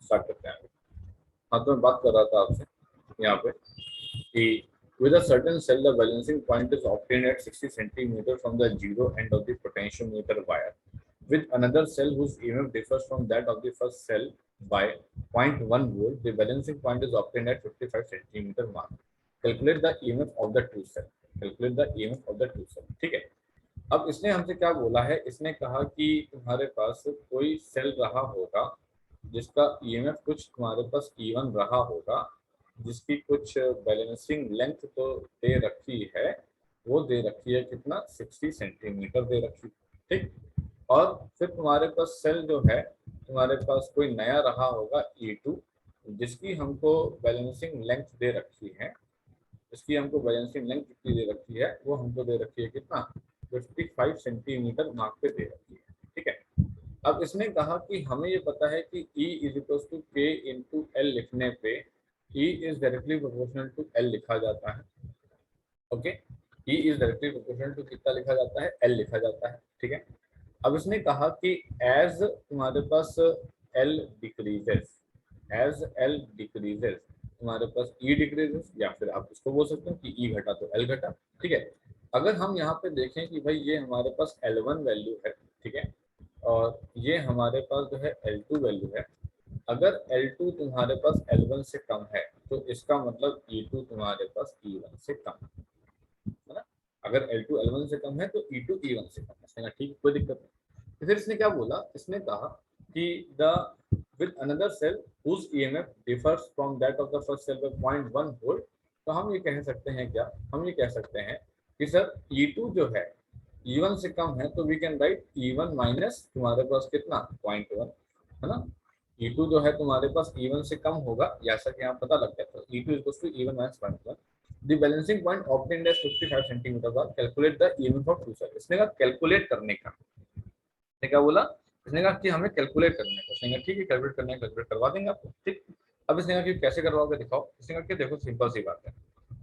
Start करते हैं। हाँ, तो मैं बात कर रहा था आपसे यहाँ पे कि with a certain cell the balancing point is obtained at 60 centimeter from the zero end of the potentiometer wire with another cell whose EMF differs from that of the first cell by 0.1 volt. The balancing point is obtained at 55 centimeter mark. Calculate the EMF of the two cell. Calculate the EMF of the two cell. ठीक है। अब इसने हमसे क्या बोला है, इसने कहा कि तुम्हारे पास कोई सेल रहा होगा जिसका ईएमएफ कुछ तुम्हारे पास E1 रहा होगा, जिसकी कुछ बैलेंसिंग लेंथ तो दे रखी है, वो दे रखी है कितना 60 सेंटीमीटर दे रखी है। ठीक। और फिर तुम्हारे पास सेल जो है तुम्हारे पास कोई नया रहा होगा E2, जिसकी हमको बैलेंसिंग लेंथ दे रखी है, इसकी हमको बैलेंसिंग लेंथ कितनी दे रखी है, वो हमको दे रखी है कितना 55 सेंटीमीटर मार्क पे दे रखी है। ठीक है। अब इसने कहा कि हमें ये पता है कि E is equal to K into L लिखने पे E is directly proportional to L लिखा जाता है। Okay. E is directly proportional to कितना लिखा जाता है, एल लिखा जाता है। ठीक है। अब इसने कहा कि एज तुम्हारे पास L decreases, as L decreases तुम्हारे पास E डिक्रीजेस, या फिर आप इसको बोल सकते हो कि E घटा तो एल घटा। ठीक है। अगर हम यहाँ पे देखें कि भाई ये हमारे पास L1 वैल्यू है, ठीक है, और ये हमारे पास जो है L2 वैल्यू है। अगर L2 तुम्हारे पास L1 से कम है तो इसका मतलब E2 तुम्हारे पास E1 से कम है ना। अगर L2 L1 से कम है तो E2 E1 से कम है। इसने कहा ठीक, कोई दिक्कत नहीं। तो फिर इसने क्या बोला, इसने कहा कि the with another cell whose EMF differs from that of the first cell by 0.1 volt, तो हम ये कह सकते हैं क्या, हम ये कह सकते हैं कि सर E2 जो है E1 से कम है, तो we can write E1 minus तुम्हारे पास कितना 0.1 है ना। E2 जो है तुम्हारे पास E1 से कम होगा, जैसा कि यहाँ पता लग गया, तो E2 equals to E1 minus 0.1। The balancing point obtained as 55 centimetre बार। Calculate the EMF of two cell. इसने कहा कैलकुलेट करने का, इसने क्या बोला, इसने कहा कि हमें कैलकुलेट करने का। इसने कहा ठीक है, कैलकुलेट करना है, कैलकुलेट करवा देंगे आपको। ठीक। अब इसने कहा कि कैसे करवाओगे दिखाओ। इसने कहा कि देखो सिंपल सी बात है,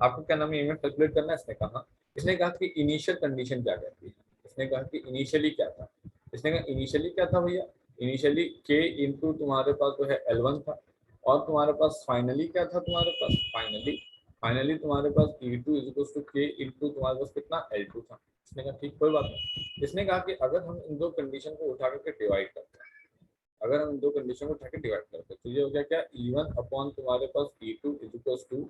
आपको क्या नाम है EMF कैलकुलेट करना है। इसने कहा कि इनिशियल कंडीशन क्या कहती है। इसने कहा कि इनिशियली क्या था। इसने कहा इनिशियली क्या था भैया, इनिशियली के इंटू तुम्हारे पास जो है L1 था, और तुम्हारे पास फाइनली क्या था, तुम्हारे पास फाइनली फाइनली तुम्हारे पास E2 is equal to K into तुम्हारे पास कितना L2 था। इसने कहा ठीक, कोई बात नहीं। इसने कहा कि अगर हम इन दो कंडीशन को उठा करके डिवाइड करते हैं, अगर हम इन दो कंडीशन को उठा के डिवाइड करते हैं तो ये हो गया क्या, E1 अपॉन तुम्हारे पास E2 is equal to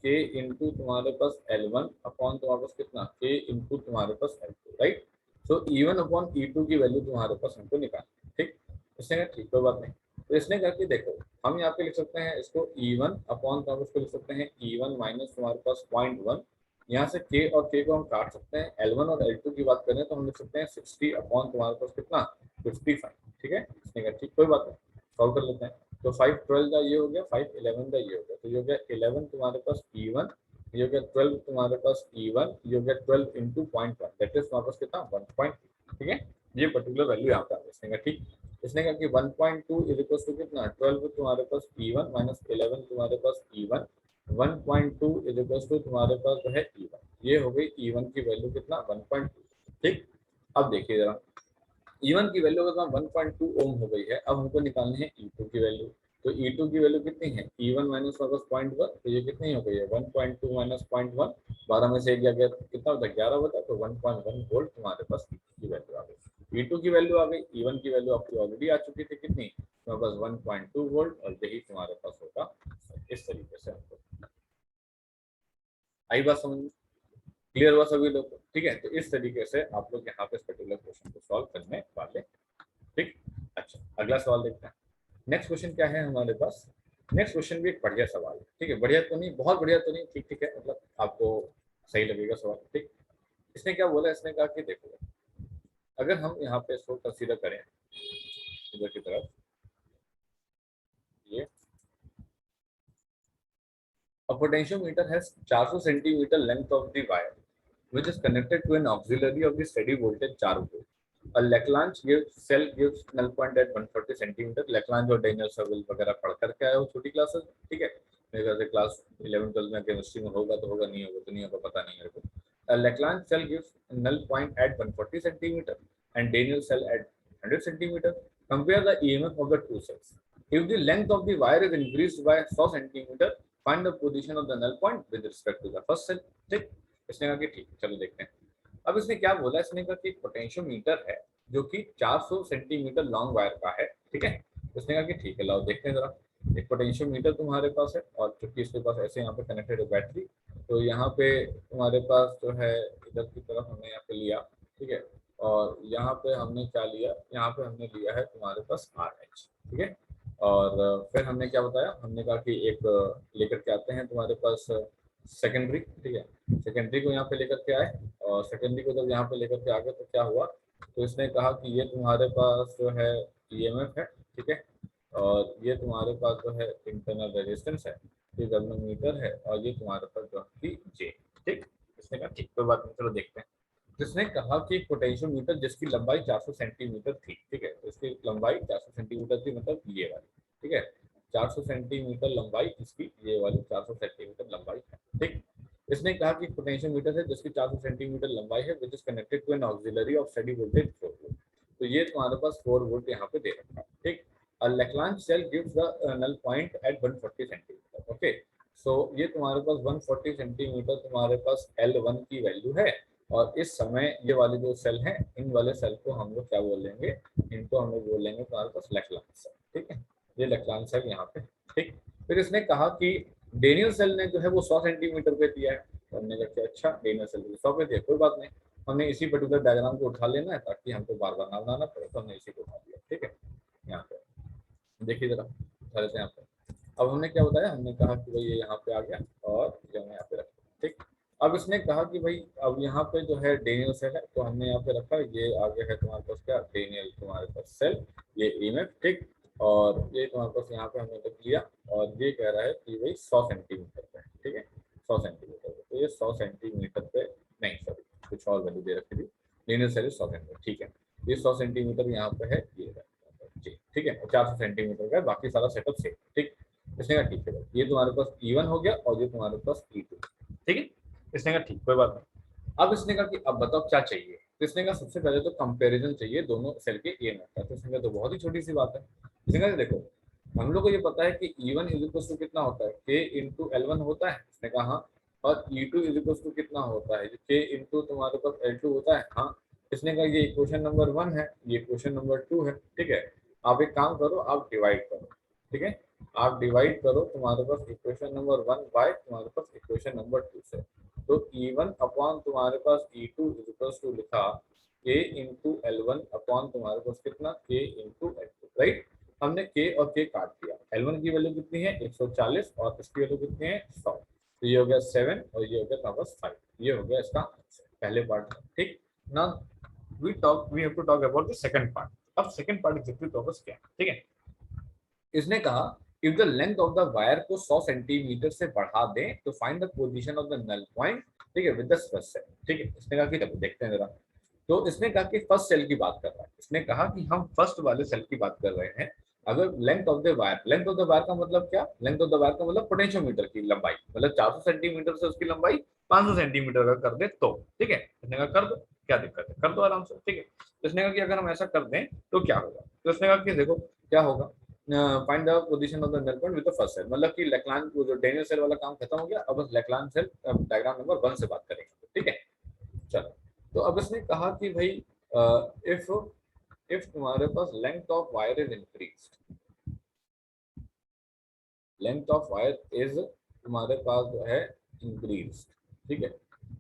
K into तुम्हारे पास L1 अपॉन तुम्हारे पास कितना के इंटू तुम्हारे पास L2, राइट। सो E1 अपॉन E2 की वैल्यू तुम्हारे पास हमको निकालनी है। ठीक। इसने कहा ठीक, कोई बात नहीं। तो इसने कहा कि देखो हम यहाँ पे लिख सकते हैं इसको E1 अपॉन, तो हम इसको लिख सकते हैं E1 माइनस तुम्हारे पास 0.1। यहाँ से k और k को हम काट सकते हैं। L1 और L2 की बात करें तो हम लिख सकते हैं 60 अपॉन तुम्हारे पास कितना 55। ठीक है। इसने कहा ठीक, कोई बात नहीं, सॉल्व कर लेते हैं। तो 5 12 का ये हो गया, 5 11 का ये हो गया, तो ये हो गया 11 तुम्हारे पास E1, ये हो गया 12 तुम्हारे पास E1, ये हो गया 12 इंटू 0.1, दैट इज तुम्हारे पास कितना 1.2। ठीक है। ये पर्टिकुलर वैल्यू यहाँ पे आ गई। इसने कहा ठीक। इसने कहा कि 1.2 इज इक्वल टू कितना 12 तुम्हारे पास E1 माइनस 11 तुम्हारे पास E1, 1.2 इज इक्वल टू तुम्हारे पास जो है E1। ये हो गई E1 की वैल्यू कितना 1.2। ठीक। अब देखिए जरा, E1 की वैल्यू अगर 1.2 ओम हो गई है, अब हमको निकालनी है E2 की वैल्यू। तो E2 की वैल्यू कितनी है, E1 माइनस 0.1, तो ये कितनी हो गई है 1.2 माइनस 0.1, 12 में से 1 गया, कितना होता है 11 होता है, तो 1.1 वोल्ट तुम्हारे पास E2 की वैल्यू आ गई। E2 की वैल्यू आ गई, E1 की वैल्यू आपकी ऑलरेडी आ चुकी थी कितनी, तुम्हारे पास 1.2 वोल्ट, और यही तुम्हारे पास होगा इस तरीके से। हमको आई बात समझ में, क्लियर हुआ सभी लोग को। ठीक है। तो इस तरीके से आप लोग यहाँ पे इस पर्टिकुलर क्वेश्चन को सॉल्व करने वाले। ठीक। अच्छा, अगला सवाल देखते हैं। नेक्स्ट क्वेश्चन क्या है हमारे पास। नेक्स्ट क्वेश्चन भी एक बढ़िया सवाल है। ठीक है, बढ़िया तो नहीं, बहुत बढ़िया तो नहीं, ठीक ठीक है, मतलब आपको सही लगेगा सवाल। ठीक। इसने क्या बोला, इसने कहा कि देखो अगर हम यहाँ पे इसको कंसीडर करें इधर की तरफ, ये a potentiometer has 400 centimeter length of the wire which is connected to an auxiliary of the steady voltage 4 volt. A Lagrange cell gives null point at 140 centimeter. Lagrange और Daniell सर्विल वगैरह पढ़ करके आए हो छोटी क्लासेस। ठीक है, मेरे ख्याल से क्लास 11 12 में केमिस्ट्री में होगा तो होगा, नहीं होगा तो नहीं होगा, पता नहीं मेरे को। A Lagrange cell gives null point at 140 centimeter and Daniell cell at 100 centimeter. Compare the EMF of the two cells. If the length of the wire is increased by 100 cm, find the position of the null point with respect to the first cell. ठीक, इसने कहा कि ठीक, चलो देखते हैं। अब इसने क्या बोला, इसने कहा कि पोटेंशियोमीटर है जो कि 400 सेंटीमीटर लॉन्ग वायर का है, ठीक है। इसने कहा कि ठीक है, लाओ देखते हैं जरा। एक पोटेंशियोमीटर तुम्हारे पास है और चूंकि इसके पास ऐसे यहाँ पे कनेक्टेड है बैटरी, तो यहाँ पे तुम्हारे पास जो है इधर की तरफ हमने यहाँ पे लिया, ठीक है। और यहाँ पे हमने क्या लिया, यहाँ पे हमने लिया है तुम्हारे पास RH, ठीक है। और फिर हमने क्या बताया, हमने कहा कि एक लेकर के आते हैं तुम्हारे पास सेकेंडरी, ठीक है। सेकेंडरी को यहाँ पे लेकर के आए और सेकेंडरी को जब यहाँ पे लेकर के आ गए तो क्या हुआ, तो इसने कहा कि ये तुम्हारे पास जो है EMF है, ठीक है। और ये तुम्हारे पास जो है इंटरनल रेजिस्टेंस है, ये गैल्वेनोमीटर है, और ये तुम्हारे पास जो है J, ठीक। इसने कहा ठीक, कोई बात नहीं, चलो देखते हैं। जिसने कहा कि पोटेंशियोमीटर जिसकी लंबाई 400 सेंटीमीटर थी, ठीक है, तो इसकी लंबाई 400 सेंटीमीटर थी, मतलब ये वाली, ठीक है। 400 सेंटीमीटर लंबाई इसकी, ये वाली 400 सेंटीमीटर लंबाई है, ठीक। इसने कहा कि पोटेंशियोमीटर है जिसकी 400 सेंटीमीटर लंबाई है, which is connected to an auxiliary of steady voltage 4 volt. तो ये तुम्हारे पास 4 वोल्ट यहाँ पे दे रखा है, ठीक। A Lagrange cell gives the null point at 140 centimetre, okay. So ये तुम्हारे पास 140 सेंटीमीटर तुम्हारे पास L1 की वैल्यू है। और इस समय ये वाले जो सेल हैं, इन वाले सेल को हम लोग क्या बोलेंगे, इनको हम लोग बोलेंगे तुम्हारे पास लैग्रांज सेल, ठीक है। ये लैग्रांज सेल यहाँ पे, ठीक। फिर इसने कहा कि डेनियल सेल ने जो है वो 100 सेंटीमीटर पे दिया है, तो हमने कहा अच्छा डेनियल सेल 100 पे दिया, कोई बात नहीं, हमने इसी पर्टिकुलर डायग्राम को उठा लेना है ताकि हमको बार बार ना बनाना पड़े, तो हमने इसी को उठा दिया, ठीक है। यहाँ पे देखिए जरा, उठा लेते हैं यहाँ पे। अब हमने क्या बताया, हमने कहा कि भाई ये यहाँ पे आ गया और ये हमने यहाँ पे रखा, ठीक। अब इसने कहा कि भाई अब यहाँ पे जो है डेनियल सेल है, तो हमने यहाँ पे रखा, ये आगे है तुम्हारे पास क्या, डेनियल तुम्हारे पास सेल, ये EMF, ठीक। और ये तुम्हारे पास यहाँ पे हमने लिख लिया, और ये कह रहा है कि भाई 100 सेंटीमीटर पे, ठीक है, 100 सेंटीमीटर पे। तो ये 100 सेंटीमीटर पे नहीं, सॉरी कुछ और वैल्यू दे रखी थी, डेनियल सेल 100 सेंटीमीटर, ठीक है। ये 100 सेंटीमीटर यहाँ पे है, ये है जी, ठीक है। 400 सेंटीमीटर का बाकी सारा सेटअप सेम, ठीक। इसने कहा ठीक है, ये तुम्हारे पास E1 हो गया और ये तुम्हारे पास E2, ठीक है। इसने कहा ठीक, कोई बात नहीं। अब इसने कहा कि अब बताओ क्या चाहिए, तो इसने कहा सबसे पहले तो कंपैरिजन चाहिए दोनों सेल के EMF का। तो इसने कहा तो बहुत ही छोटी सी बात है। इसने कहा देखो हम लोग को ये पता है कि E1 इज इक्वल टू कितना होता है, K इंटू L1 होता है। इसने कहा हाँ। और E2 इज इक्वल टू कितना होता है, K इंटू तुम्हारे पास L2 होता है, हाँ। इसने कहा ये इक्वेशन नंबर 1 है, ये इक्वेशन नंबर 2 है, ठीक है। आप एक काम करो, आप डिवाइड करो, ठीक है। आप डिवाइड करो तुम्हारे पास इक्वेशन नंबर 1 बाय तुम्हारे पास इक्वेशन नंबर 2 से। तो E1 अपॉन तुम्हारे पास E2 इज इक्वल टू लिखा K इंटू L1 अपॉन तुम्हारे पास कितना, K इंटू L2, राइट। हमने K और K काट दिया। L1 की वैल्यू कितनी है 140 और इसकी वैल्यू कितनी है 100। तो ये हो गया 7 और ये हो गया तुम्हारे पास 5। ये हो गया इसका पहले पार्ट, ठीक। ना we have to talk about the second part. अब सेकंड पार्ट एग्जैक्टली तो बस क्या, ठीक है। इसने कहा if the length of the wire को 100 सेंटीमीटर से बढ़ा दें तो find the position of the null point, ठीक है, विद द फर्स्ट सेल, ठीक है। इसने कहा कि चलो देखते हैं जरा। तो इसने कहा कि फर्स्ट सेल की बात कर रहा है। इसने कहा कि हम फर्स्ट वाले सेल की बात कर रहे हैं। अगर length of the wire, length of the wire का मतलब क्या, लेंथ ऑफ द वायर का मतलब पोटेंशियोमीटर की लंबाई, मतलब 400 सेंटीमीटर से उसकी लंबाई 500 सेंटीमीटर का कर दे तो, ठीक है। इसने कहा कर दो, क्या दिक्कत है, कर दो आराम से, ठीक है। इसने कहा कि अगर हम ऐसा कर दें तो क्या होगा, तो इसने कहा कि देखो क्या होगा, find the position of the null point with the first cell, मतलब कि लैग्रांज वो जो डेनियल सेल वाला काम खत्म हो गया। अब बस लैग्रांज सेल डायग्राम नंबर 1 से बात करेंगे, ठीक है। चलो, तो अब इसने कहा कि भाई इफ तुम्हारे पास length of wire is increased, length of wire is तुम्हारे पास जो है इंक्रीज्ड, ठीक है।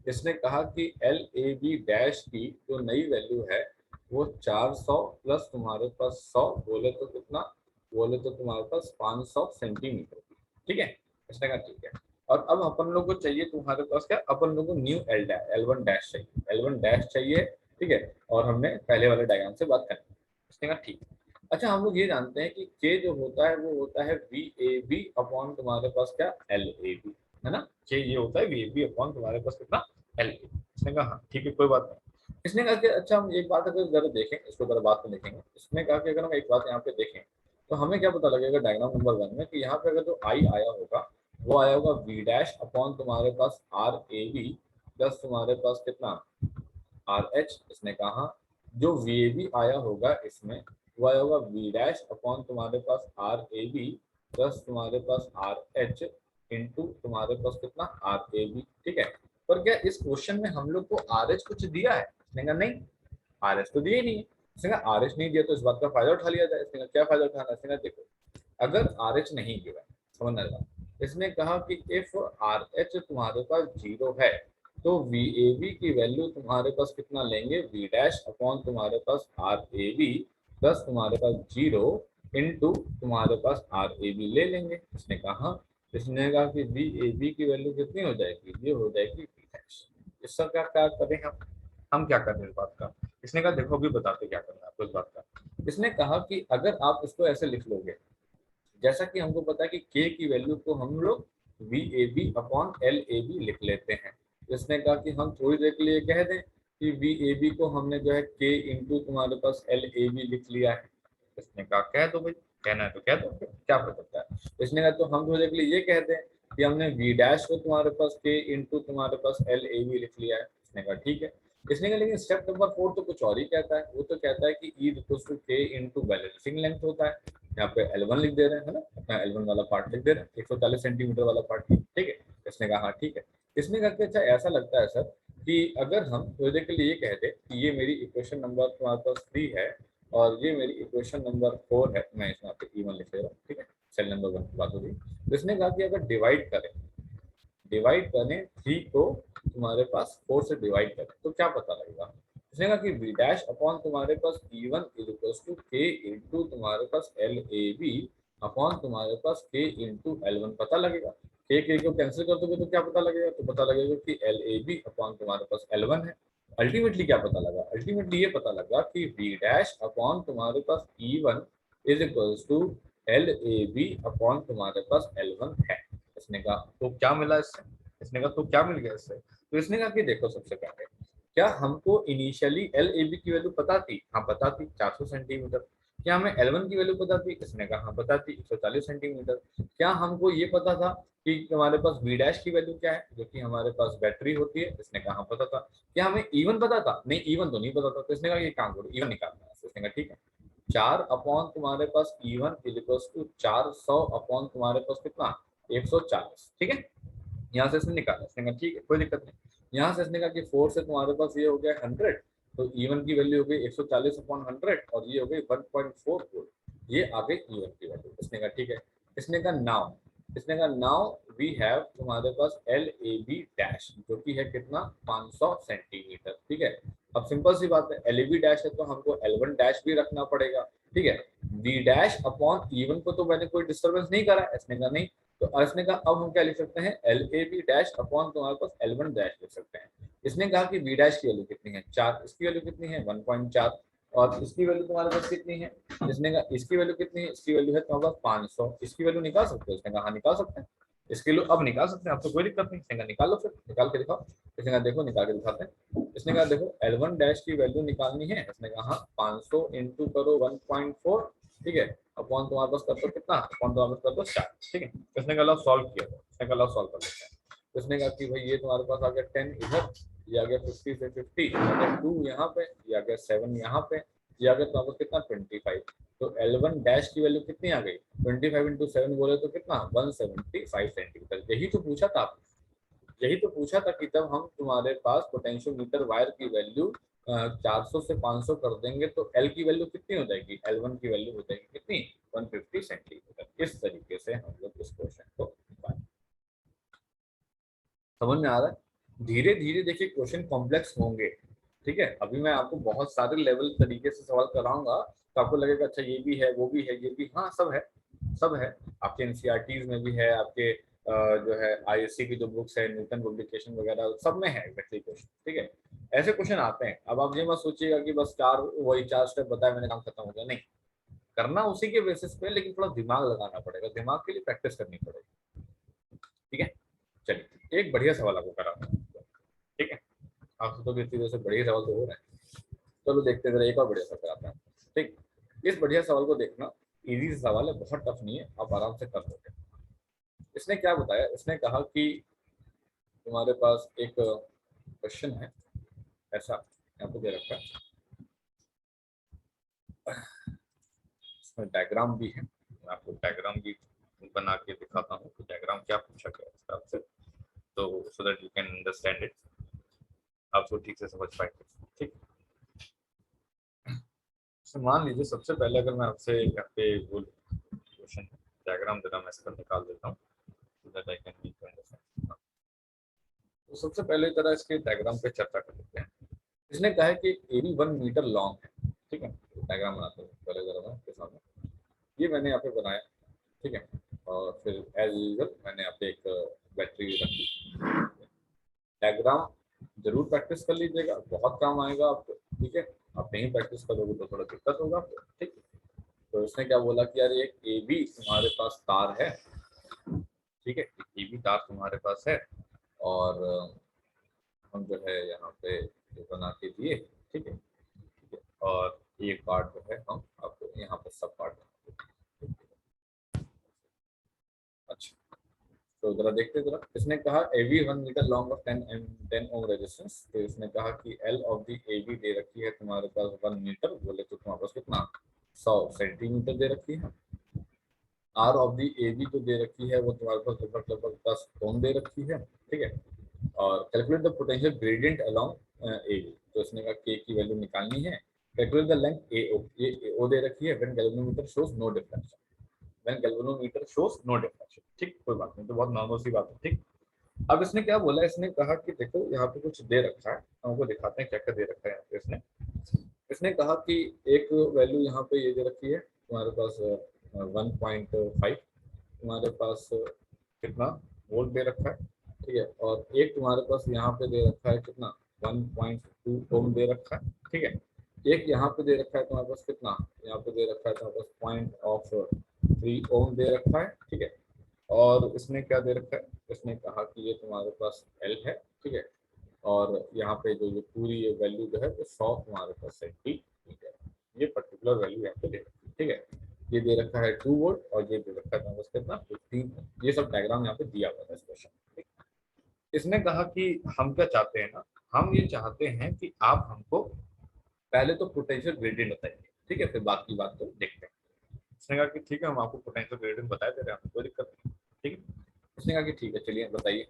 इसने कहा कि LAB डैश की जो नई वैल्यू है वो 400 प्लस तुम्हारे पास 100 बोले तो कितना, बोले तो तुम्हारे पास 500 सेंटीमीटर की, ठीक है। इसने कहा ठीक है। और अब अपन लोग को चाहिए तुम्हारे पास क्या, अपन लोग को न्यू L1 डैश चाहिए, L1 डैश चाहिए, ठीक है। और हमने पहले वाले डायग्राम से बात करनी। इसने कहा ठीक है। अच्छा, हम लोग ये जानते हैं कि K जो होता है वो होता है VAB अपॉन तुम्हारे पास क्या LAB, है ना। K ये होता है VAB अपॉन तुम्हारे पास कितना LAB। इसने कहा हाँ ठीक है, कोई बात नहीं। इसने कहा कि अच्छा हम एक बात अगर जरा देखें, इसको जरा बात में देखेंगे। इसने कहा कि अगर हम एक बात यहाँ पे देखें तो हमें क्या पता लगेगा डायग्राम नंबर 1 में कि यहाँ पे अगर जो I आया होगा वो आया होगा V डैश अपॉन तुम्हारे पास RAB प्लस तुम्हारे पास कितना RH। इसने कहा जो वी आया होगा इसमें वो आया होगा वी डैश अपॉन तुम्हारे पास आर ए बी प्लस तुम्हारे पास आर एच इंटू तुम्हारे पास कितना आर ए बी। ठीक है, पर क्या इस क्वेश्चन में हम लोग को आर एच कुछ दिया है? इसने कहा नहीं, आर एच तो दिया ही नहीं है। इसने कहा आर एच नहीं दिया तो इस बात का फायदा उठा लिया जाए। इसने कहा क्या फायदा उठाना? इसने कहा देखो, अगर आर एच नहीं गिरा, समझना लगा, इसने कहा कि इफ आर एच तुम्हारे पास जीरो है तो वी ए बी की वैल्यू तुम्हारे पास कितना लेंगे, वी डैश अपॉन तुम्हारे पास आर ए बी प्लस तुम्हारे पास जीरो इनटू तुम्हारे पास आर ए बी ले लेंगे। इसने कहा कि वी ए बी की वैल्यू कितनी हो जाएगी, ये हो जाएगी वी डैश। इसका क्या क्या करें हम क्या कर रहे हैं इस बात का? इसने कहा देखो अभी बताते क्या करना है आपको इस बात का। इसने कहा कि अगर आप इसको ऐसे लिख लोगे, जैसा कि हमको पता है कि k की वैल्यू को हम लोग V A B upon L A B लिख लेते हैं। इसने कहा कि हम थोड़ी देर के लिए कह दें कि वी ए बी को हमने जो है k इंटू तुम्हारे पास एल ए बी लिख लिया है। इसने कहा कह दो भाई, कहना है तो कह दो, क्या फर्क पड़ता है। इसने कहा तो हम थोड़ी देर के लिए ये कह दें कि हमने वी डैश को तुम्हारे पास k इंटू तुम्हारे पास एल ए बी लिख लिया है। इसने कहा ठीक है। इसने कहा लेकिन स्टेप नंबर 4 तो कुछ और ही कहता है, वो तो कहता है कि E equals to K into balancing length होता है। यहाँ पे L1 लिख दे रहे हैं, है ना, अपना L1 वाला पार्ट लिख दे रहे हैं, 140 सेंटीमीटर वाला पार्ट। ठीक है, इसने कहा हाँ ठीक है। इसने करके अच्छा ऐसा लगता है सर कि अगर हम थोड़ी देर के लिए ये कहते कि ये मेरी इक्वेशन नंबर तुम्हारे पास 3 है और ये मेरी इक्वेशन नंबर 4 है, मैं इसमें पे E1 लिख ले रहा हूँ। ठीक है, सेल नंबर 1 की बात हो रही। तो इसने कहा कि अगर डिवाइड करें 3 को तुम्हारे पास 4 से डिवाइड करें तो क्या पता लगेगा। इसने कहा कि वी डैश अपॉन तुम्हारे पास E1 is equals to K into तुम्हारे पास एल ए बी अपॉन तुम्हारे पास के इंटू L1 पता लगेगा। के को कैंसिल कर दोगे तो क्या पता लगेगा, तो पता लगेगा कि एल ए बी अपॉन तुम्हारे पास L1 है। अल्टीमेटली क्या पता लगा, अल्टीमेटली ये पता लगा कि वी डैश अपॉन तुम्हारे पास E1 is equals to L A B upon तुम्हारे पास L1 है। इसने कहा तो क्या मिला इससे? इसने कहा तो क्या मिल गया इससे? तो इसने कहा कि देखो सबसे पहले क्या हमको इनिशियली एल ए बी की वैल्यू पता थी? हाँ पता थी, 400 सेंटीमीटर। क्या हमें L1 की वैल्यू पता थी? इसने कहा हाँ पता थी, 140 सेंटीमीटर। क्या हमको ये पता था कि हमारे पास वी डैश की वैल्यू क्या है, जो कि हमारे पास बैटरी होती है? इसने कहा हाँ पता था। क्या हमें E1 पता था? नहीं, E1 तो नहीं पता था। तो इसने कहा ये काम करो, E1 निकालना है। इसने कहा ठीक है, 4 अपॉन तुम्हारे पास E1 इक्वल्स टू 400 अपॉन तुम्हारे पास कितना, 140। ठीक है, यहाँ से इसने निकाला। इसने कहा ठीक है कोई दिक्कत नहीं। यहाँ से इसने कहा कि 4 से तुम्हारे पास ये हो गया 100, तो E1 की वैल्यू हो गई 140 अपॉन 100 और ये हो गई 1.4 वोल्ट। ये आ गई E1 की वैल्यू। इसने कहा ठीक है। इसने कहा नाउ वी हैव तुम्हारे पास एल ए बी डैश जो कि है कितना, 500 सेंटीमीटर। ठीक है, अब सिंपल सी बात है, एल ए बी डैश है तो हमको L1 डैश भी रखना पड़ेगा। ठीक है, वी डैश अपॉन E1 को तो मैंने कोई डिस्टर्बेंस नहीं करा। इसने कहा नहीं, तो इसने कहा अब हम क्या लिख सकते हैं, L A B dash upon तुम्हारे पास L1 डैश लिख सकते हैं। इसने कहा कि वी डैश की वैल्यू कितनी है, 4, इसकी वैल्यू कितनी है 1.4 और इसकी वैल्यू तुम्हारे पास कितनी है, इसने कहा इसकी वैल्यू कितनी है, इसकी वैल्यू है तुम्हारे पास 500। इसकी वैल्यू निकाल सकते हो? इसने कहा हाँ निकाल सकते हैं, इसके लिए अब निकाल सकते हैं, अब तो कोई दिक्कत नहीं। इसने कहा निकाल लो, फिर निकाल के दिखाओ। इसने कहा देखो निकाल के दिखाते हैं। इसने कहा देखो L1 डैश की वैल्यू निकालनी है। इसने कहा हाँ 500 इंटू करो 1.4, ठीक है, अपॉन तुम्हारे पास कर दो कितना, अपॉन तुम्हारे पास कर दो 4। ठीक है, इसने कहा सॉल्व किया था। इसने कहा सॉल्व कर लेते हैं। उसने कहा कि भाई ये तुम्हारे पास आ गया 10 इधर, ये आ गया 50 से 50, ये आ गया 2 यहाँ पे, ये आ गया 7 यहाँ पे, ये आ गया तुम्हारे पास कितना 25। तो L1 डैश की वैल्यू कितनी आ गई, 25 इंटू 7 बोले तो कितना 175 सेंटीमीटर। यही तो पूछा था आपने, यही तो पूछा था कि जब हम तुम्हारे पास पोटेंशियोमीटर वायर की वैल्यू 400 से 500 कर देंगे तो L की वैल्यू कितनी हो जाएगी, L1 की वैल्यू हो जाएगी कितनी, 150 सेंटीमीटर। इस तरीके से हम लोग इस क्वेश्चन को समझ में आ रहा है। धीरे धीरे देखिए क्वेश्चन कॉम्प्लेक्स होंगे। ठीक है, अभी मैं आपको बहुत सारे लेवल तरीके से सवाल कराऊंगा तो आपको लगेगा अच्छा ये भी है वो भी है ये भी, हाँ सब है, सब है। आपके एनसीईआरटीज में भी है, आपके जो है आईएससी की जो बुक्स है, न्यूटन पब्लिकेशन वगैरह सब में है एग्जैक्टली क्वेश्चन। ठीक है, ऐसे क्वेश्चन आते हैं। अब आप ये मत सोचिएगा कि बस वही 4 स्टेप बताया मैंने काम खत्म हो गया, नहीं, करना उसी के बेसिस पे, लेकिन थोड़ा दिमाग लगाना पड़ेगा, दिमाग के लिए प्रैक्टिस करनी पड़ेगी। ठीक है, चलिए एक बढ़िया सवाल आपको कराता हूँ। ठीक है, आपसे तो इतनी देर से बढ़िया सवाल तो हो रहा है, चलो देखते हैं, जरा एक और बढ़िया सवाल कराता हूँ। ठीक, इस बढ़िया सवाल को देखना, इजी सवाल है, बहुत टफ नहीं है, आप आराम से कर लोगे। इसने क्या बताया, इसने कहा कि तुम्हारे पास एक क्वेश्चन है ऐसा, यहाँ पे दे रखा है इसमें डायग्राम भी है, मैं आपको डायग्राम भी बना के दिखाता हूँ कि डायग्राम क्या पूछा गया है इसका आपसे, तो so that you can understand it, आपको ठीक से समझ पाएंगे। ठीक, तो मान लीजिए सबसे पहले अगर मैं आपसे यहाँ पे वो क्वेश्चन डायग्राम देना, मैं इसका निकाल देता हूँ so that I can make you understand. तो सबसे पहले तरह इसके डायग्राम पे चर्चा कर लेते हैं। इसने कहा है कि एबी 1 मीटर लॉन्ग है, ठीक है। डायग्राम बनाते हैं पहले जरा मैं आपके सामने, ये मैंने यहाँ पे बनाया, ठीक है। और फिर एज यूजल मैंने यहाँ पे एक बैटरी रखी। डायग्राम जरूर प्रैक्टिस कर लीजिएगा, बहुत काम आएगा आपको, ठीक है। आप नहीं प्रैक्टिस करोगे तो थोड़ा दिक्कत होगा आपको, ठीक। तो इसने क्या बोला कि यार एक ए बी तुम्हारे पास तार है, ठीक है, ए बी तार तुम्हारे पास है, और हम जो है यहाँ पे जो बना के दिए, ठीक है, ठीक है। और एक पार्ट जो है हम आपको यहाँ पे सब पार्ट, अच्छा। तो जरा देखते हैं जरा, इसने कहा AV 1 metre long of 10 ohm resistance, तो इसने कहा कि एल ऑफ दी एवी दे रखी है तुम्हारे पास 1 मीटर, बोले तो तुम्हारे पास कितना 100 सेंटीमीटर दे रखी है। आर ऑफ दी एवी जो दे रखी है वो तुम्हारे पास लगभग 10 ओम दे रखी है, ठीक है। और calculate the potential gradient along AB, तो इसने कहा के की वैल्यू निकालनी है। Calculate the length A O, ये ओ दे रखी है when galvanometer shows no deflection, when galvanometer shows no deflection, ठीक, कोई बात नहीं, तो बहुत नॉर्मल सी बात है, ठीक। अब इसने क्या बोला, इसने कहा कि देखो यहाँ पे कुछ दे रखा है, हमको दिखाते हैं क्या क्या दे रखा है यहाँ पे। इसने इसने कहा कि एक वैल्यू यहाँ पे ये दे रखी है तुम्हारे पास 1.5, तुम्हारे पास कितना वोल्ट दे रखा है, ठीक है। और एक तुम्हारे पास यहाँ पे दे रखा है कितना 1.2 ओम दे रखा है, ठीक है। एक यहाँ पे दे रखा है तुम्हारे पास कितना, यहाँ पे दे रखा है तुम्हारे पास 0.3 ओम दे रखा है, ठीक है। और इसने क्या दे रखा है, इसने कहा कि ये तुम्हारे पास एल है, ठीक है। और यहाँ पे जो ये पूरी ये वैल्यू जो है वो 100 तुम्हारे पास सेंटीमीटर, ये पर्टिकुलर वैल्यू यहाँ पे दे रखी है, ठीक है। ये दे रखा है 2 वोल्ट और ये दे रखा है तुम्हारे पास कितना 15, ये सब डायग्राम यहाँ पे दिया हुआ है इस क्वेश्चन में, ठीक। इसने कहा कि हम क्या चाहते हैं ना, हम ये चाहते हैं कि आप हमको पहले तो पोटेंशियल ग्रेडियंट बताइए, ठीक है, फिर बाकी बात को देखते हैं। उसने कहा कि ठीक है, हम आपको पोटेंशियल ग्रेडियंट बता दे रहे हैं, कोई दिक्कत नहीं, ठीक है। उसने कहा कि ठीक है चलिए बताइए।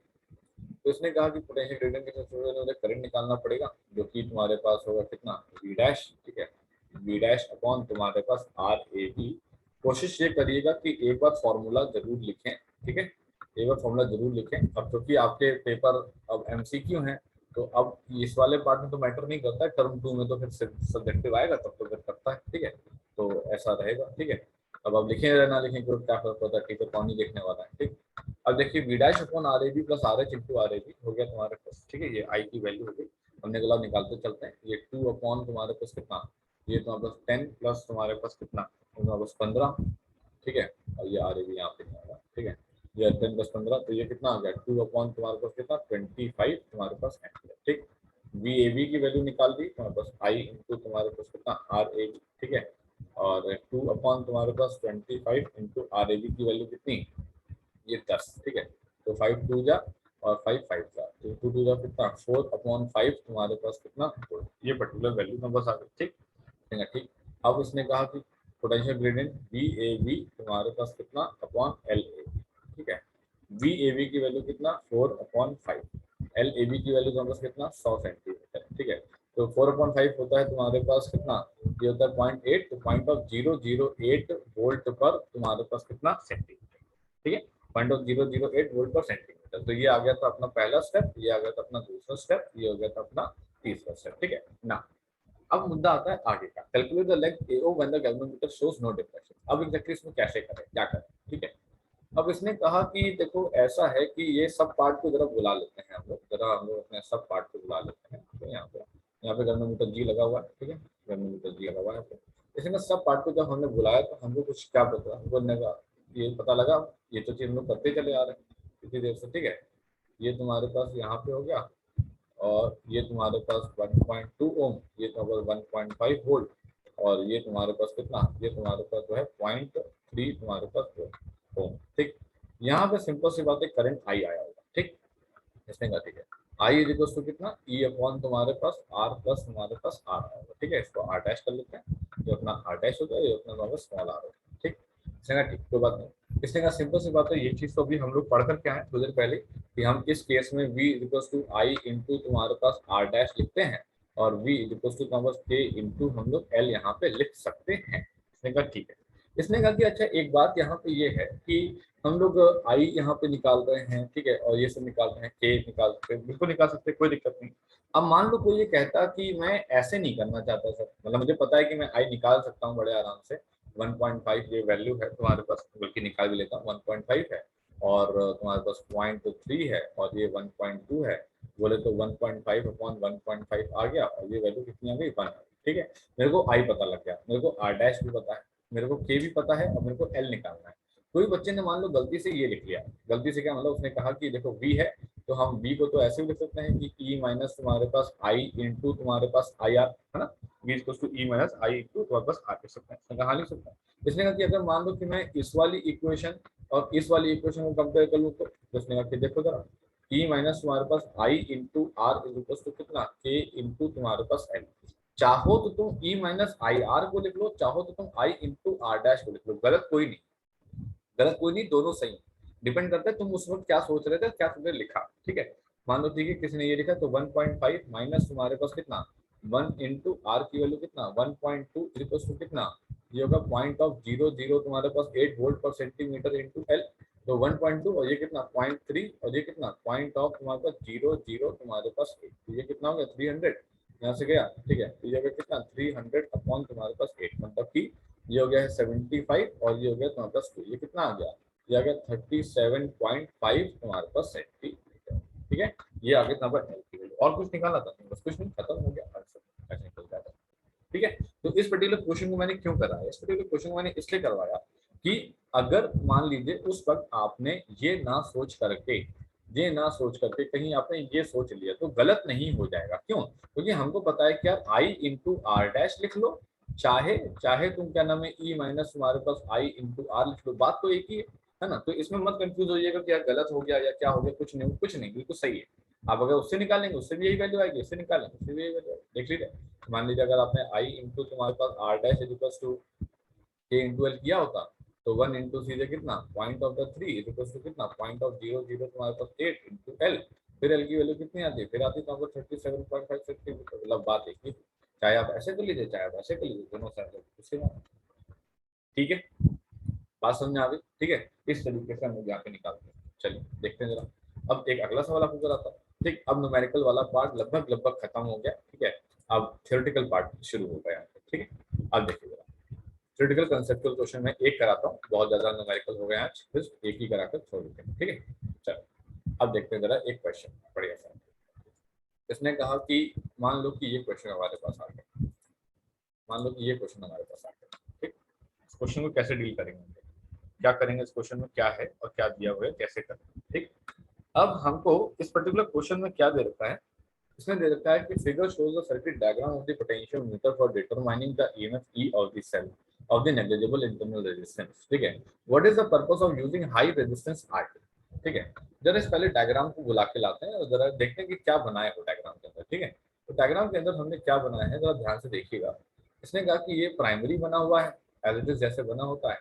तो इसने कहा कि पोटेंशियल ग्रेडियंट के साथ करंट निकालना पड़ेगा, जो कि तुम्हारे पास होगा कितना वी डैश, ठीक है, वी डैश अपॉन तुम्हारे पास आर ए बी। कोशिश ये करिएगा कि एक बार फॉर्मूला जरूर लिखें, ठीक है, एक बार फॉर्मूला जरूर लिखें। अब क्योंकि आपके पेपर अब एमसीक्यू हैं, तो अब इस वाले पार्ट में तो मैटर नहीं करता है, टर्म 2 में तो फिर सब्जेक्टिव आएगा तब तो फिर करता है, ठीक है। तो ऐसा रहेगा, ठीक है। अब आप लिखें या ना लिखें तो क्या फर्क पड़ता है, टीचर कौन ही देखने वाला है, ठीक। अब देखिए V dash upon R A B plus R H into R A B हो गया तुम्हारे पास, ठीक है, ये आई की वैल्यू हो गई। हमने गला निकालते चलते हैं, ये 2 अपॉन तुम्हारे पास कितना, ये तुम्हारे पास 10 प्लस तुम्हारे पास कितना तुम्हारे पास 15, ठीक है। और ये आर ए बी यहाँ पे नहीं आएगा, ठीक है, ये 10 प्लस 15, तो ये कितना आ गया 2 अपॉन तुम्हारे पास कितना 25 तुम्हारे पास एम्पियर, ठीक। वी ए बी की वैल्यू निकाल दी तुम्हारे पास आई इंटू तुम्हारे पास कितना आर ए बी, ठीक है। और 2 अपॉन तुम्हारे पास 25 इंटू आर ए बी की वैल्यू कितनी, ये 10, ठीक है। तो 5 2 जा और 5 5 जा, तो 2 2 जा कितना 4 अपॉन 5 तुम्हारे पास कितना 4, ये पर्टिकुलर वैल्यू नंबर आ गई, ठीक है, ठीक। अब इसने कहा कि potential gradient V A B तुम्हारे पास कितना अपॉन एल ए बी, ठीक है। वी ए बी की वैल्यू कितना 4 अपॉन 5, एल ए बी की वैल्यू तुम्हारे पास कितना 100 सेंटीमीटर, ठीक है। तो 4 अपॉन 5 होता है तुम्हारे पास कितना, ये होता है 0.8, तो 0.008 वोल्ट पर तुम्हारे पास कितना सेंटीमीटर, ठीक है, 0.008 वोल्ट पर सेंटीमीटर। तो ये आ गया था अपना पहला स्टेप, ये आ गया था अपना दूसरा स्टेप, ये हो गया था अपना तीसरा स्टेप, ठीक है ना। अब मुद्दा आता है आगे का, calculate the length AO when the galvanometer shows no deflection. अब एग्जैक्टली इसमें कैसे करें, क्या करें, ठीक है। अब इसने कहा कि देखो ऐसा है कि ये सब पार्ट को जरा बुला लेते हैं हम लोग, जरा हम लोग अपने सब पार्ट को बुला लेते हैं, तो यहाँ पे गैल्वेनोमीटर जी लगा हुआ है, ठीक है, गैल्वेनोमीटर जी लगा हुआ है। इसमें सब पार्ट को जब हमने बुलाया तो हमको कुछ क्या पता, हमको ये पता लगा, ये तो चीज हम लोग करते चले आ रहे हैं इतनी देर से, ठीक है। ये तुम्हारे पास यहाँ पे हो गया, और ये तुम्हारे पास 1.2 ओम, ये तुम्हारे पास 1.5 वोल्ट, और ये तुम्हारे पास कितना, ये तुम्हारे पास जो है 0.3 तुम्हारे पास ओम, ठीक। यहाँ पे सिंपल सी बात है, करंट आई आया होगा, ठीक। इसने कहा ठीक है, आई इज इक्वल टू कितना, ई अपॉन तुम्हारे पास आर प्लस तुम्हारे पास आर आएगा, ठीक है। इसको आर डैश कर लेते हैं, ये अपना आर डैश हो गया, ये अपना तुम्हारा स्मॉल आर होगा, ठीक। इसने कहा ठीक, कोई बात नहीं। इसने कहा सिंपल सी बात है, ये चीज तो अभी हम लोग पढ़कर क्या है थोड़ी देर पहले, कि हम इस केस में v equal to I into तुम्हारे पास आर डैश लिखते हैं, और v इक्वल टू तुम्हारे पास k इंटू हम लोग l यहाँ पे लिख सकते हैं। इसने कहा ठीक है। इसने कहा कि अच्छा एक बात यहाँ पे ये है कि हम लोग आई यहाँ पे निकाल रहे हैं, ठीक है, और ये सब निकाल रहे हैं, के निकाल सकते हैं, बिल्कुल निकाल सकते हैं, कोई दिक्कत नहीं। अब मान लो कोई ये कहता कि मैं ऐसे नहीं करना चाहता सर, मतलब मुझे पता है कि मैं आई निकाल सकता हूँ बड़े आराम से, 1.5 ये वैल्यू है तुम्हारे पास, बल्कि निकाल भी लेता हूँ, 1.5 है, और तुम्हारे पास 0.3 है, और ये 1.2 है, बोले तो 1.5 अपॉन 1.5 आ गया, और ये वैल्यू कितनी आ गई, 1, ठीक है। मेरे को आई पता लग गया, मेरे को आर डैश भी पता है, मेरे को के भी पता है, और मेरे को एल निकालना है। कोई बच्चे ने मान लो गलती से ये लिख लिया, गलती से क्या मतलब, उसने कहा कि देखो वी है, तो हम वी को तो ऐसे भी लिख सकते हैं कि ई माइनस तुम्हारे पास आई इंटू तुम्हारे पास आई आर, है ना, V equal to E minus I into तुम्हारे पास आर लिख सकते हैं, कहाँ लिख सकते हैं। इसने कहा कि अगर मान लो कि मैं इस वाली इक्वेशन और इस वाली इक्वेशन को कंपेयर कर लूँ, तो उसने कहा कि देखो जरा, ई माइनस तुम्हारे पास I into R is equal to कितना, के इंटू तुम्हारे पास एल। चाहो तो तुम ई माइनस आई आर को लिख लो, चाहो तो तुम आई इंटू आर डैश को लिख लो, गलत कोई नहीं, गलत कोई नहीं, दोनों सही। डिपेंड करता है तुम उस वक्त क्या सोच रहे थे, क्या तुमने लिखा, ठीक है। मान लो ठीक है, किसी ने ये लिखा तो 1.5 माइनस तुम्हारे पास कितना, 1 इंटू आर की वैल्यू कितना, 1.2 इक्वल्स टू कितना, ये होगा पॉइंट ऑफ 0.0 तुम्हारे पास 8 वोल्ट पर सेंटीमीटर इंटू एल। तो 1.2 और ये कितना 0.3 और ये कितना पॉइंट ऑफ तुम्हारे पास 0.0 तुम्हारे पास 8, तो ये कितना हो गया 300, यहाँ से गया, ठीक है। तो ये हो गया कितना 300 अपॉन तुम्हारे पास 8, मतलब कि ये हो गया है 75, और ये हो गया तुम्हारे पास 2, ये कितना आ गया, ये आ गया 37.5 तुम्हारे पास सेंटीमीटर, ठीक है। ये आगे तुम्हारे पास एल की वैल्यू, और कुछ निकाला था बस, कुछ नहीं, खत्म हो गया, ऐसे निकल जाता, ठीक है। तो इस पर्टिकुलर क्वेश्चन को मैंने क्यों कराया, इस पर्टिकुलर क्वेश्चन को मैंने इसलिए करवाया कि अगर मान लीजिए उस वक्त आपने ये ना सोच करके कहीं आपने ये सोच लिया तो गलत नहीं हो जाएगा, क्यों, क्योंकि हमको पता है कि यार आई इंटू आर डैश लिख लो, चाहे चाहे तुम क्या नाम है ई माइनस तुम्हारे पास आई इंटू आर लिख लो, बात तो एक ही है ना। तो इसमें मत कंफ्यूज होइएगा कि यार गलत हो गया या क्या हो गया, कुछ नहीं, कुछ नहीं, बिल्कुल सही है। आप अगर उससे निकालेंगे उससे भी यही वैल्यू आएगी, उससे निकालेंगे उससे भी यही वैल्यू आएगी, देख लीजिए। मान लीजिए अगर आपने आई इंटू तुम्हारे पास R dash is equal to K into L किया होता, तो 1 इंटू सीधे कितना point of the 3 is equal to कितना पॉइंट ऑफ 0.0 तुम्हारे पास 8 इंटू एल, फिर एल की वैल्यू कितनी आती है, फिर आती है तो आपको 37.5 सेंटीमीटर, मतलब बात एक ही। चाहे आप ऐसे कर लीजिए, चाहे आप ऐसे कर लीजिए, दोनों साइड उससे बात, ठीक है। बात समझ में आ गई, ठीक है। इस तरीके से हम लोग यहाँ पे निकालते हैं। चलिए देखते हैं जरा, अब एक अगला सवाल आपको कराता हूँ, ठीक। अब न्यूमेरिकल वाला पार्ट लगभग लगभग खत्म हो गया, ठीक है। अब थ्योरेटिकल पार्ट शुरू हो गया, ठीक है। अब देखिए जरा, थ्योरेटिकल कंसेप्चुअल क्वेश्चन मैं एक कराता हूँ, बहुत ज्यादा न्यूमेरिकल हो गए आज, सिर्फ एक ही कराकर छोड़ देते हैं, ठीक है। चलो अब देखते हैं जरा एक क्वेश्चन बढ़िया सा। इसने कहा कि मान लो कि ये क्वेश्चन हमारे पास आ गया, मान लो कि ये क्वेश्चन हमारे पास आ गया, ठीक। इस क्वेश्चन को कैसे डील करेंगे, क्या करेंगे, इस क्वेश्चन में क्या है और क्या दिया हुआ है, कैसे करेंगे, ठीक। अब हमको इस पर्टिकुलर क्वेश्चन में क्या दे रखा है, इसमें दे रखा है कि figure shows the circuit diagram of the potentiometer for determining the EMF E of the cell of the negligible internal resistance, ठीक है। What is the purpose of using high resistance R, ठीक है। जरा इस पहले diagram को बुला के लाते हैं और जरा देखते हैं कि क्या बनाया हो डायग्राम के अंदर, ठीक है। तो डायग्राम के अंदर हमने क्या बनाया है जरा ध्यान से देखिएगा। इसने कहा कि ये प्राइमरी बना हुआ है, एज इट इज जैसे बना होता है,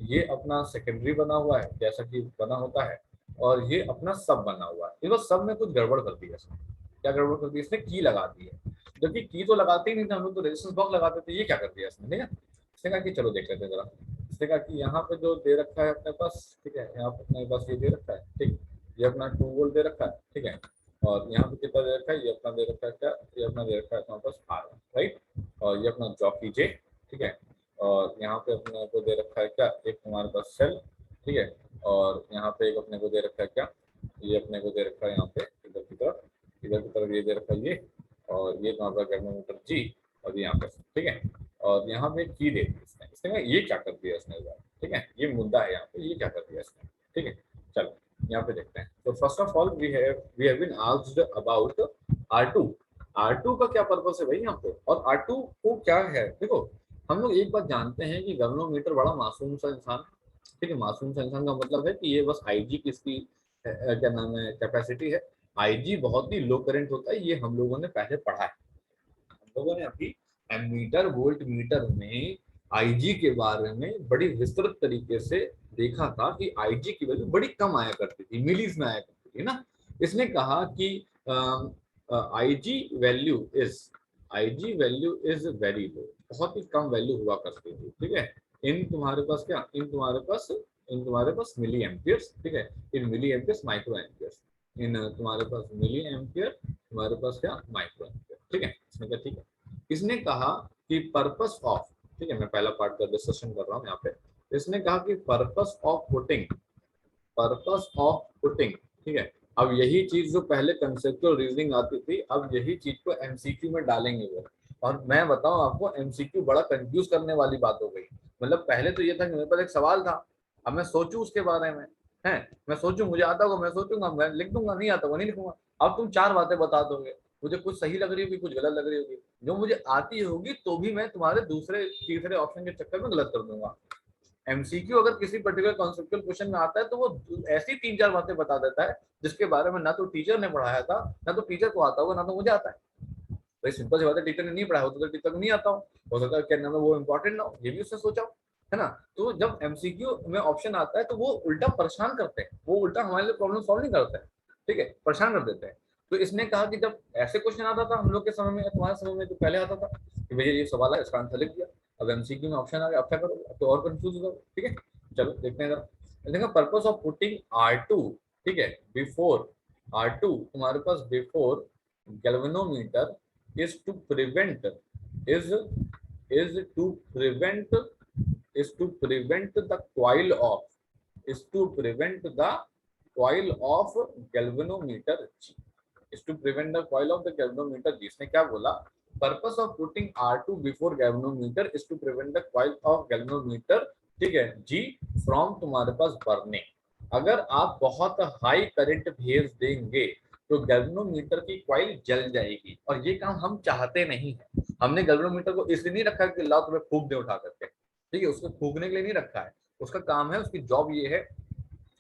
ये अपना सेकेंडरी बना हुआ है जैसा कि बना होता है, और ये अपना सब बना हुआ है। इस बार सब में कुछ गड़बड़ कर दी है इसने, क्या गड़बड़ कर दी इसने, की लगा दी है, जबकि की तो लगाते ही नहीं थे हम लोग, तो रेजिस्टेंस बॉक्स लगाते थे, ये क्या कर दिया इसने, ठीक है। इसने कहा कि चलो देख लेते हैं जरा। इसने कहा कि यहाँ पे जो दे रखा है अपने पास, ठीक है, यहाँ पे अपने पास ये दे रखा है, ठीक, ये अपना 2 वोल्ट दे रखा है, ठीक है। और यहाँ पे कितना दे रखा है, ये अपना दे रखा है क्या, ये अपना दे रखा है तुम्हारे पास आर, राइट, और ये अपना जॉकी जे, ठीक है। और यहाँ पे अपने को दे रखा है क्या, एक तुम्हारे पास सेल, ठीक है। और यहाँ पे एक अपने को दे रखा है क्या, ये अपने को दे रखा है यहाँ पे इधर की तरफ, इधर की तरफ ये दे रखा है ये, और ये तुम्हारा गर्मोमीटर जी, और ये यहाँ पे, ठीक है। और यहाँ पे की दे दी इसने, इसने ये क्या कर दिया इसने, ठीक है, ये मुद्दा है यहाँ पे, ये क्या कर दिया इसने, ठीक है। चलो यहाँ पे देखते हैं। तो first of all we have been asked about R2। R2 का क्या पर्पस है भाई यहाँ पे, और R2 को क्या है, देखो हम लोग एक बात जानते हैं कि गर्मोमीटर बड़ा मासूम सा इंसान, ठीक है। मासूम सा इंसान का मतलब है कि ये बस आईजी की इसकी क्या नाम है कैपेसिटी है, IG बहुत ही लो करंट होता है, ये हम लोगों ने पहले पढ़ा है। हम लोगों ने अभी एमीटर वोल्ट मीटर में IG के बारे में बड़ी विस्तृत तरीके से देखा था कि IG की वैल्यू बड़ी कम आया करती थी, मिलीज में आया करती थी ना। इसने कहा कि IG value is very low, बहुत ही कम वैल्यू हुआ करती थी, ठीक है। इन तुम्हारे पास क्या, इन तुम्हारे पास मिली एम्पियर्स, ठीक है, इन मिली एम्पियर्स माइक्रो एम्पियर्स, इन तुम्हारे पास मिली एम्पियर, तुम्हारे पास क्या माइक्रो एम्पियर, ठीक है। इसने कहा ठीक है, इसने कहा कि पर्पस ऑफ, ठीक है, मैं पहला पार्ट का डिस्कशन कर रहा हूँ यहाँ पे। इसने कहा कि पर्पस ऑफ पुटिंग, ठीक है। अब यही चीज जो पहले कंसेप्चुअल रीजनिंग आती थी, अब यही चीज को एमसीक्यू में डालेंगे वो। और मैं बताऊं आपको, एमसीक्यू बड़ा कंफ्यूज करने वाली बात हो गई। मतलब पहले तो ये था कि मेरे पास एक सवाल था, अब मैं सोचूं उसके बारे में, है, मैं सोचूं, मुझे आता होगा मैं सोचूंगा, मैं लिख दूंगा, नहीं आता होगा नहीं लिखूंगा। अब तुम चार बातें बता दोगे, मुझे कुछ सही लग रही होगी, कुछ गलत लग रही होगी, जो मुझे आती होगी तो भी मैं तुम्हारे दूसरे तीसरे ऑप्शन के चक्कर में गलत कर दूंगा। एमसीक्यू अगर किसी पर्टिकुलर कॉन्सेप्चुअल क्वेश्चन में आता है तो वो ऐसी तीन चार बातें बता देता है जिसके बारे में ना तो टीचर ने पढ़ाया था, ना तो टीचर को आता होगा, ना तो मुझे आता है। भाई सिंपल सी बात है, टीचर ने नहीं पढ़ाया होता तो टीचर को नहीं आता हो सकता है क्या नाम है वो इंपॉर्टेंट ना हो, ये भी उसने सोचा हो, है ना। तो जब एमसीक्यू में ऑप्शन आता है तो वो उल्टा परेशान करते हैं, वो उल्टा हमारे लिए प्रॉब्लम सॉल्व नहीं करते हैं, ठीक है, परेशान कर देते हैं। तो इसने कहा कि जब ऐसे क्वेश्चन आता था हम लोग के समय में, तुम्हारे समय में तो पहले आता था कि भैया ये सवाल है, इसका आंसर लिख दिया। अब एमसीक्यू में ऑप्शन आ गया, अब क्या करोगे, अब तो और कंफ्यूज हो जाओगे, ठीक है। चलो देखते हैं जरा, देखो पर्पस ऑफ पुटिंग R2, ठीक है, बिफोर R2 तुम्हारे पास before galvanometer is to prevent is is to prevent is to prevent the coil of is to prevent the coil of galvanometer G, is to prevent the coil of the galvanometer G। इसने क्या बोला, purpose of putting R2 before galvanometer is to prevent the coil of galvanometer, ठीक है, G from तुम्हारे पास burning. अगर आप बहुत high current भेज देंगे तो गैल्वेनोमीटर की कॉइल जल जाएगी, और ये काम हम चाहते नहीं है। हमने गैल्वेनोमीटर को इसलिए नहीं रखा कि लाओ तुम्हें फूंक दे उठा करके, ठीक है, उसको फूंकने के लिए नहीं रखा है। उसका काम है, उसकी जॉब ये है,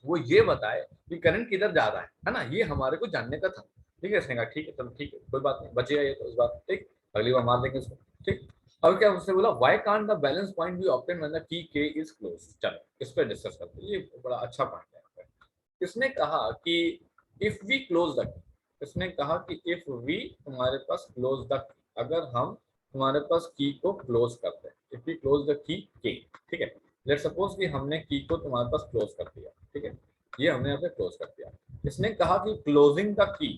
वो ये बताए कि करंट किधर जा रहा है ना, ये हमारे को जानने का था, ठीक है। इसने कहा ठीक है, चलो ठीक है, कोई बात नहीं, बचेगा ये तो इस बात, ठीक, अगली बार मार देंगे इसको, ठीक। अब क्या उसने बोला, why can't the balance point B obtain when the key के इज क्लोज। चलो इस पर डिस्कस करते हैं, ये बड़ा अच्छा पॉइंट है। इसने कहा कि इफ वी क्लोज द, इसने कहा कि इफ वी तुम्हारे पास क्लोज द, अगर हम तुम्हारे पास की को क्लोज करते हैं, if we close the key के, ठीक है, लेट सपोज कि हमने की को तुम्हारे पास क्लोज कर दिया, ठीक है, ये हमने यहाँ पे क्लोज कर दिया। इसने कहा कि क्लोजिंग द की,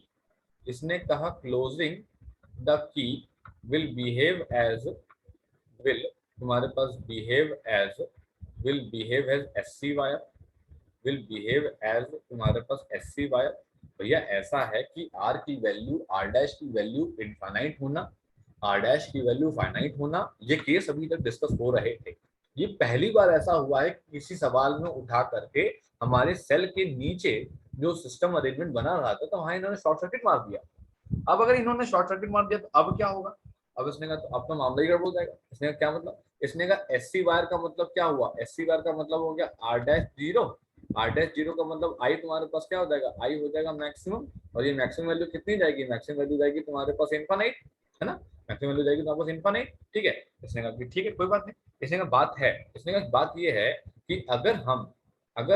इसने कहा closing the key will behave as, will तुम्हारे पास behave as, will behave as SC wire, will behave as तुम्हारे पास एससी वायर। भैया ऐसा है कि आर की वैल्यू, आर डैश की वैल्यू इनफाइनाइट होना, आर डैश की वैल्यू फाइनाइट होना, ये केस अभी तक डिस्कस हो रहे थे। ये पहली बार ऐसा हुआ है कि किसी सवाल में उठा करके हमारे सेल के नीचे जो सिस्टम अरेंजमेंट बना रहा था तो वहां इन्होंने शॉर्ट सर्किट मार दिया। अब अगर इन्होंने शॉर्ट सर्किट मार दिया तो अब क्या होगा, अब इसने कहा तो अब तो मामला ही गड़बड़ हो जाएगा। इसने कहा क्या मतलब, इसने कहा एससी वायर का मतलब क्या हुआ, एससी वायर का मतलब हो गया R dash zero, R dash zero का मतलब आई तुम्हारे पास क्या हो जाएगा, आई हो जाएगा मैक्सिमम, और ये मैक्सिमम वैल्यू कितनी जाएगी, मैक्सिमम वैल्यू जाएगी तुम्हारे पास इनफाइनाइट, है ना, मैक्सिमम वैल्यू जाएगी तुम्हारे पास इनफाइनाइट, ठीक है। इसने कहा कि ठीक है कोई बात नहीं। इसने कहा बात है, इसने कहा बात ये है कि अगर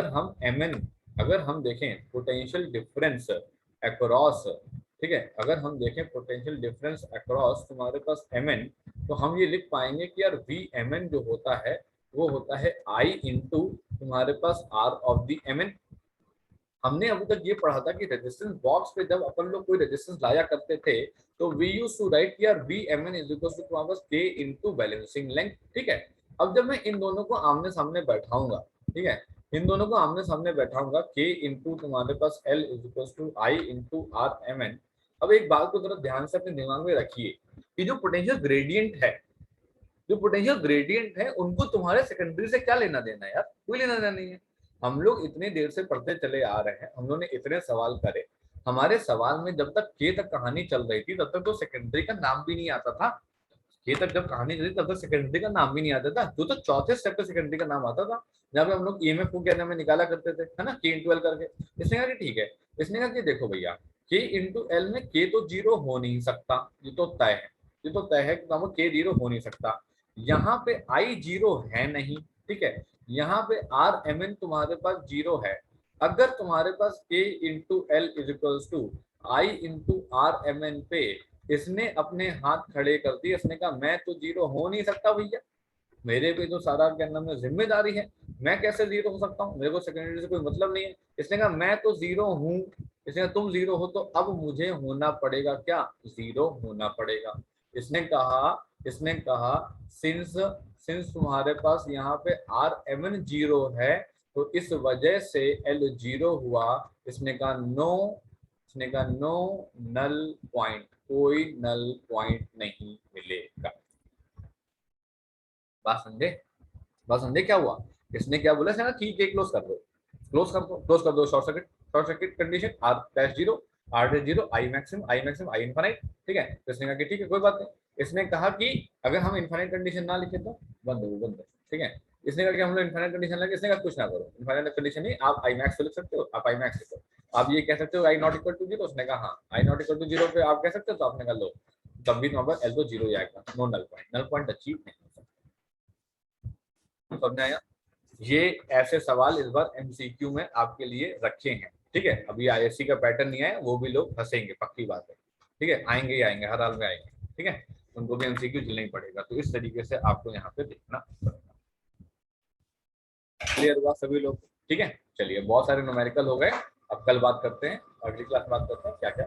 हम एम एन, अगर हम देखें पोटेंशियल डिफरेंस अक्रॉस, ठीक है, अगर हम देखें पोटेंशियल डिफरेंस अक्रॉस तुम्हारे पास एम एन, तो हम ये लिख पाएंगे कि यार वी एम एन जो होता है वो होता है आई इंटू तुम्हारे पास R of the M N. हमने अभी तक ये पढ़ा था कि रेजिस्टेंस बॉक्स पे जब अपन लोग कोई रेजिस्टेंस लाया करते थे तो वी यूज्ड टू राइट यार V M N is equal to तुम्हारे पास के इंटू बैलेंसिंग लेंथ, ठीक है। अब जब मैं इन दोनों को आमने सामने बैठाऊंगा, ठीक है, इन दोनों को आमने सामने बैठाऊंगा, के इंटू तुम्हारे पास L is equal to I into R M N. अब एक बात को जरा ध्यान से अपने दिमाग में रखिए कि जो पोटेंशियल ग्रेडियंट है, जो पोटेंशियल ग्रेडियंट है उनको तुम्हारे सेकेंडरी से क्या लेना देना है यार, कोई लेना देना नहीं है। हम लोग इतनी देर से पढ़ते चले आ रहे हैं, हम लोगों ने इतने सवाल करे, हमारे सवाल में जब तक के तक कहानी चल रही थी तब तक तो सेकेंडरी का नाम भी नहीं आता था। के तक जब कहानी चली तब तक सेकेंडरी का नाम भी नहीं आता था, जो तो चौथे स्टेप पे सेकेंडरी का नाम आता था, जहाँ पे हम लोग ईएमएफ को क्या नाम निकाला करते थे, है ना, के इंटू एल करके। इसने कहा कि ठीक है, इसने कहा कि देखो भैया के इंटू एल में के तो जीरो हो नहीं सकता, ये तो तय है, ये तो तय है कि के जीरो हो नहीं सकता। यहाँ पे आई जीरो है नहीं, ठीक है। यहाँ पे आर एम एन तुम्हारे पास जीरो है। अगर तुम्हारे पास K into L is equals to I into R M N पे इसने अपने हाथ खड़े कर दिए, इसने कहा मैं तो जीरो हो नहीं सकता भैया, मेरे पे जो सारा क्या नाम है जिम्मेदारी है, मैं कैसे जीरो हो सकता हूँ, मेरे को सेकेंडरी से कोई मतलब नहीं है। इसने कहा मैं तो जीरो हूँ, इसने कहा तुम जीरो हो तो अब मुझे होना पड़ेगा क्या, जीरो होना पड़ेगा। इसने कहा सिंस सिंस तुम्हारे पास यहाँ पे आर एम एन जीरो है तो इस वजह से एल जीरो हुआ। इसने कहा नो नल पॉइंट, कोई नल पॉइंट नहीं मिलेगा। बात समझे, बस समझे क्या हुआ। इसने क्या बोला, इसने ठीक है क्लोज कर दो, क्लोज कर दो, क्लोज कर दो। Short circuit condition R dash zero, R dash zero, I maximum I infinite, ठीक है। तो इसने कहा कि ठीक है कोई बात नहीं। इसने कहा कि अगर हम इनफाइनाइट कंडीशन ना लिखे तो बंद हो, बंद, ठीक है। इसने कहा कि हम लोग इनफाइनाइट कंडीशन लगे, इसने कहा कुछ ना करो, इनफाइनाइट कंडीशन नहीं, आप आई मैक्स लिख सकते हो, आप आई मैक्स लिखो। आप ये कह सकते हो आई नॉट इक्वल टू जीरो, उसने कहा हाँ आई नॉट इक्वल टू जीरो पे आप कह सकते हो, तो आपने कहा लो तब भी नंबर एल तो जीरो ही आएगा, no null point, null point achieve नहीं हो सकता। समझ आया। ये ऐसे सवाल इस बार एमसीक्यू में आपके लिए रखे हैं, ठीक है। अभी आईएससी का पैटर्न नहीं आया, वो भी लोग फंसेंगे, पक्की बात है, ठीक है। आएंगे ही आएंगे, हर हाल में आएंगे, ठीक है। उनको भी एमसीक्यू झेलना ही पड़ेगा, तो इस तरीके से आपको यहाँ पे देखना पड़ेगा। क्लियर हुआ सभी लोग, ठीक है। चलिए बहुत सारे न्यूमेरिकल हो गए, अब कल बात करते हैं, अगली क्लास बात करते हैं क्या क्या